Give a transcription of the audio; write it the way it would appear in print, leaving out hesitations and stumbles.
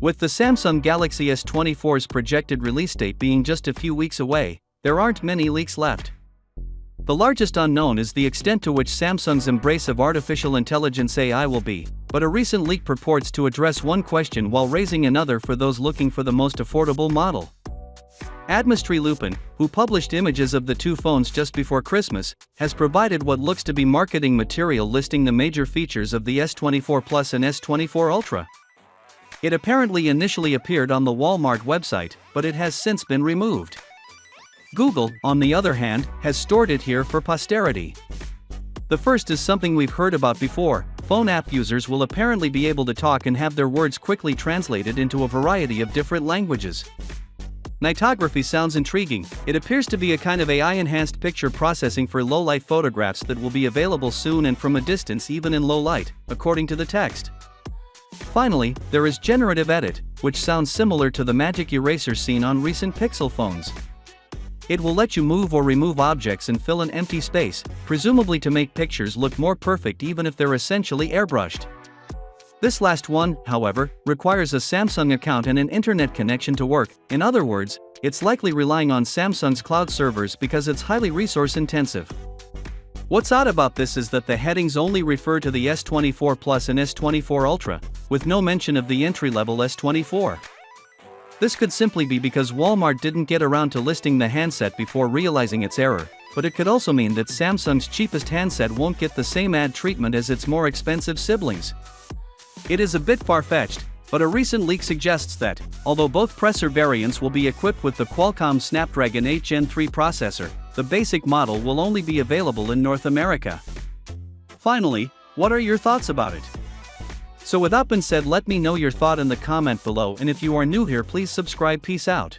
With the Samsung Galaxy S24's projected release date being just a few weeks away, there aren't many leaks left. The largest unknown is the extent to which Samsung's embrace of artificial intelligence AI will be, but a recent leak purports to address one question while raising another for those looking for the most affordable model. Admistry Lupin, who published images of the two phones just before Christmas, has provided what looks to be marketing material listing the major features of the S24 Plus and S24 Ultra. It apparently initially appeared on the Walmart website, but it has since been removed. Google, on the other hand, has stored it here for posterity. The first is something we've heard about before. Phone app users will apparently be able to talk and have their words quickly translated into a variety of different languages. Nightography sounds intriguing. It appears to be a kind of AI-enhanced picture processing for low-light photographs that will be available soon and from a distance even in low light, according to the text. Finally, there is generative edit, which sounds similar to the magic eraser seen on recent Pixel phones. It will let you move or remove objects and fill an empty space, presumably to make pictures look more perfect even if they're essentially airbrushed. This last one, however, requires a Samsung account and an internet connection to work. In other words, it's likely relying on Samsung's cloud servers because it's highly resource-intensive. What's odd about this is that the headings only refer to the S24 Plus and S24 Ultra, with no mention of the entry-level S24. This could simply be because Walmart didn't get around to listing the handset before realizing its error, but it could also mean that Samsung's cheapest handset won't get the same ad treatment as its more expensive siblings. It is a bit far-fetched, but a recent leak suggests that, although both Presser variants will be equipped with the Qualcomm Snapdragon 8 Gen 3 processor, the basic model will only be available in North America. Finally, what are your thoughts about it? So with that being said, let me know your thought in the comment below, and if you are new here, please subscribe. Peace out.